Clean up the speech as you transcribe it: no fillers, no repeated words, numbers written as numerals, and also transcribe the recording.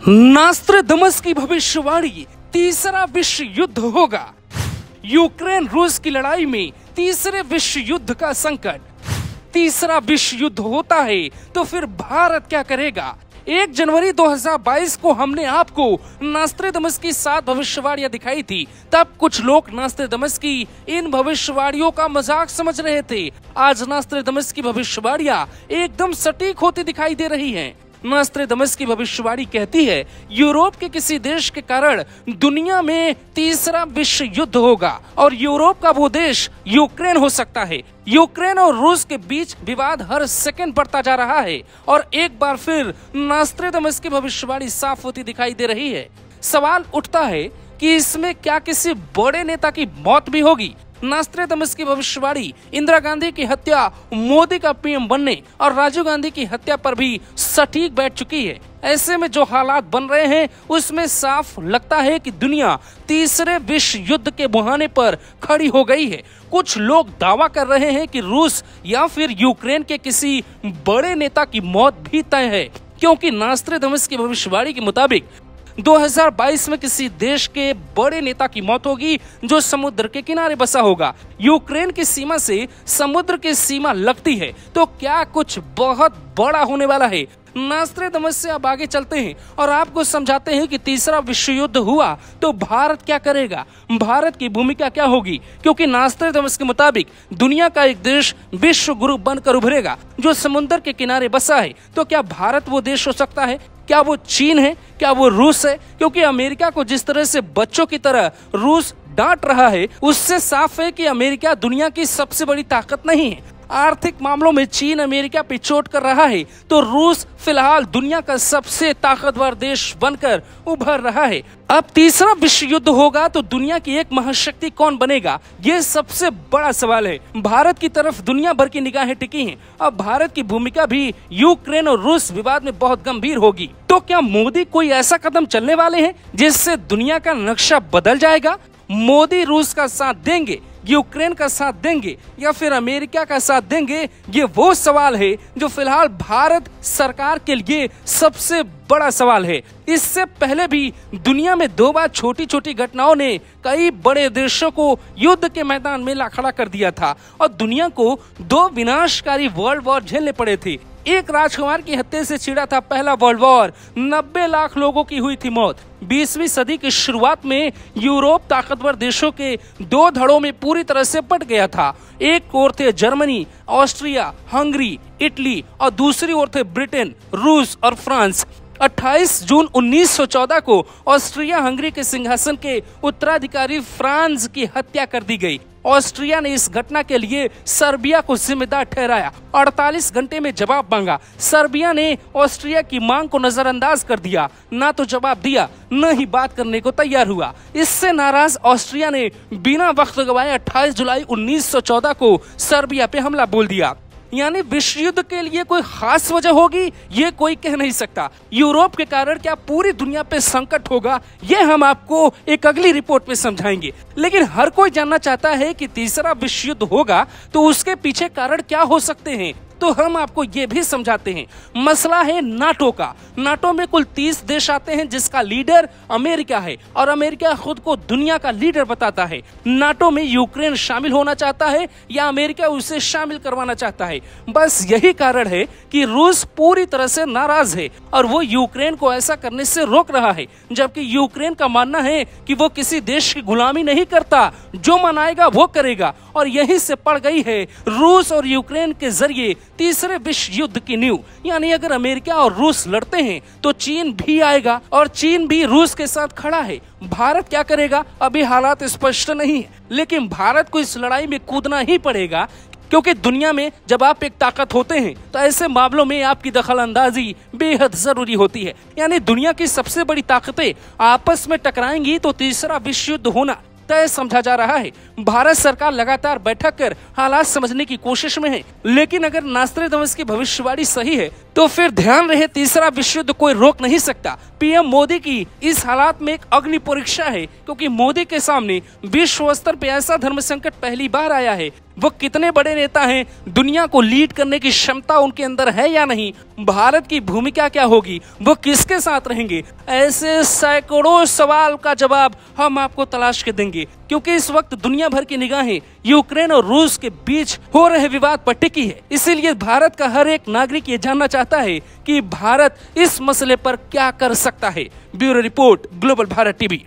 नास्ट्राडामस की भविष्यवाणी, तीसरा विश्व युद्ध होगा। यूक्रेन रूस की लड़ाई में तीसरे विश्व युद्ध का संकट। तीसरा विश्व युद्ध होता है तो फिर भारत क्या करेगा? 1 जनवरी 2022 को हमने आपको नास्ट्राडामस की 7 भविष्यवाणियां दिखाई थी। तब कुछ लोग नास्ट्राडामस की इन भविष्यवाणियों का मजाक समझ रहे थे। आज नास्ट्राडामस की भविष्यवाणियां एकदम सटीक होती दिखाई दे रही हैं। नास्ट्राडामस की भविष्यवाणी कहती है यूरोप के किसी देश के कारण दुनिया में तीसरा विश्व युद्ध होगा और यूरोप का वो देश यूक्रेन हो सकता है। यूक्रेन और रूस के बीच विवाद हर सेकंड बढ़ता जा रहा है और एक बार फिर नास्ट्राडामस की भविष्यवाणी साफ होती दिखाई दे रही है। सवाल उठता है कि इसमें क्या किसी बड़े नेता की मौत भी होगी? नास्ट्राडामस की भविष्यवाणी इंदिरा गांधी की हत्या, मोदी का पीएम बनने और राजीव गांधी की हत्या पर भी सटीक बैठ चुकी है। ऐसे में जो हालात बन रहे हैं उसमें साफ लगता है कि दुनिया तीसरे विश्व युद्ध के मुहाने पर खड़ी हो गई है। कुछ लोग दावा कर रहे हैं कि रूस या फिर यूक्रेन के किसी बड़े नेता की मौत भी तय है, क्योंकि नास्ट्राडामस की भविष्यवाणी के मुताबिक 2022 में किसी देश के बड़े नेता की मौत होगी जो समुद्र के किनारे बसा होगा। यूक्रेन की सीमा से समुद्र की सीमा लगती है, तो क्या कुछ बहुत बड़ा होने वाला है? नास्ट्राडामस से अब आगे चलते हैं और आपको समझाते हैं कि तीसरा विश्व युद्ध हुआ तो भारत क्या करेगा, भारत की भूमिका क्या होगी। क्योंकि नास्ट्राडामस के मुताबिक दुनिया का एक देश विश्व गुरु बनकर उभरेगा जो समुद्र के किनारे बसा है। तो क्या भारत वो देश हो सकता है? क्या वो चीन है? क्या वो रूस है? क्योंकि अमेरिका को जिस तरह से बच्चों की तरह रूस डांट रहा है उससे साफ है कि अमेरिका दुनिया की सबसे बड़ी ताकत नहीं है। आर्थिक मामलों में चीन अमेरिका पे चोट कर रहा है तो रूस फिलहाल दुनिया का सबसे ताकतवर देश बनकर उभर रहा है। अब तीसरा विश्व युद्ध होगा तो दुनिया की एक महाशक्ति कौन बनेगा, ये सबसे बड़ा सवाल है। भारत की तरफ दुनिया भर की निगाहें टिकी हैं। अब भारत की भूमिका भी यूक्रेन और रूस विवाद में बहुत गंभीर होगी। तो क्या मोदी कोई ऐसा कदम चलने वाले हैं जिससे दुनिया का नक्शा बदल जाएगा? मोदी रूस का साथ देंगे, यूक्रेन का साथ देंगे या फिर अमेरिका का साथ देंगे? ये वो सवाल है जो फिलहाल भारत सरकार के लिए सबसे बड़ा सवाल है। इससे पहले भी दुनिया में 2 बार छोटी छोटी घटनाओं ने कई बड़े देशों को युद्ध के मैदान में ला खड़ा कर दिया था और दुनिया को 2 विनाशकारी वर्ल्ड वॉर झेलने पड़े थे। एक राजकुमार की हत्या से छिड़ा था पहला वर्ल्ड वॉर, 90 लाख लोगों की हुई थी मौत। 20वीं सदी की शुरुआत में यूरोप ताकतवर देशों के 2 धड़ों में पूरी तरह से बट गया था। एक ओर थे जर्मनी, ऑस्ट्रिया, हंगरी, इटली और दूसरी ओर थे ब्रिटेन, रूस और फ्रांस। 28 जून 1914 को ऑस्ट्रिया हंगरी के सिंहासन के उत्तराधिकारी फ्रांस की हत्या कर दी गई। ऑस्ट्रिया ने इस घटना के लिए सर्बिया को जिम्मेदार ठहराया। 48 घंटे में जवाब मांगा। सर्बिया ने ऑस्ट्रिया की मांग को नजरअंदाज कर दिया, ना तो जवाब दिया न ही बात करने को तैयार हुआ। इससे नाराज ऑस्ट्रिया ने बिना वक्त गवाए 28 जुलाई 1914 को सर्बिया पे हमला बोल दिया। यानी विश्व युद्ध के लिए कोई खास वजह होगी ये कोई कह नहीं सकता। यूरोप के कारण क्या पूरी दुनिया पे संकट होगा, ये हम आपको एक अगली रिपोर्ट में समझाएंगे। लेकिन हर कोई जानना चाहता है कि तीसरा विश्व युद्ध होगा तो उसके पीछे कारण क्या हो सकते हैं, तो हम आपको ये भी समझाते हैं। मसला है नाटो का। नाटो में कुल 30 देश आते हैं जिसका लीडर अमेरिका है और अमेरिका खुद को दुनिया का लीडर बताता है। नाटो में यूक्रेन शामिल होना चाहता है या अमेरिका उसे शामिल करवाना चाहता है। बस यही कारण है कि रूस पूरी तरह से नाराज है और वो यूक्रेन को ऐसा करने से रोक रहा है, जबकि यूक्रेन का मानना है कि वो किसी देश की गुलामी नहीं करता, जो मनाएगा वो करेगा। और यहीं से पड़ गई है रूस और यूक्रेन के जरिए तीसरे विश्व युद्ध की नींव। यानी अगर अमेरिका और रूस लड़ते हैं तो चीन भी आएगा और चीन भी रूस के साथ खड़ा है। भारत क्या करेगा अभी हालात स्पष्ट नहीं है, लेकिन भारत को इस लड़ाई में कूदना ही पड़ेगा, क्योंकि दुनिया में जब आप एक ताकत होते हैं तो ऐसे मामलों में आपकी दखल अंदाजी बेहद जरूरी होती है। यानी दुनिया की सबसे बड़ी ताकतें आपस में टकराएंगी तो तीसरा विश्व युद्ध होना तय समझा जा रहा है। भारत सरकार लगातार बैठक कर हालात समझने की कोशिश में है, लेकिन अगर नास्ट्राडामस की भविष्यवाणी सही है तो फिर ध्यान रहे, तीसरा विश्व युद्ध कोई रोक नहीं सकता। पीएम मोदी की इस हालात में एक अग्नि परीक्षा है, क्योंकि मोदी के सामने विश्व स्तर पे ऐसा धर्म संकट पहली बार आया है। वो कितने बड़े नेता हैं, दुनिया को लीड करने की क्षमता उनके अंदर है या नहीं, भारत की भूमिका क्या होगी, वो किसके साथ रहेंगे, ऐसे सैकड़ों सवाल का जवाब हम आपको तलाश के देंगे। क्योंकि इस वक्त दुनिया भर की निगाहें यूक्रेन और रूस के बीच हो रहे विवाद पर टिकी है। इसीलिए भारत का हर एक नागरिक ये जानना चाहता है कि भारत इस मसले पर क्या कर सकता है। Bureau report, global Bharat TV.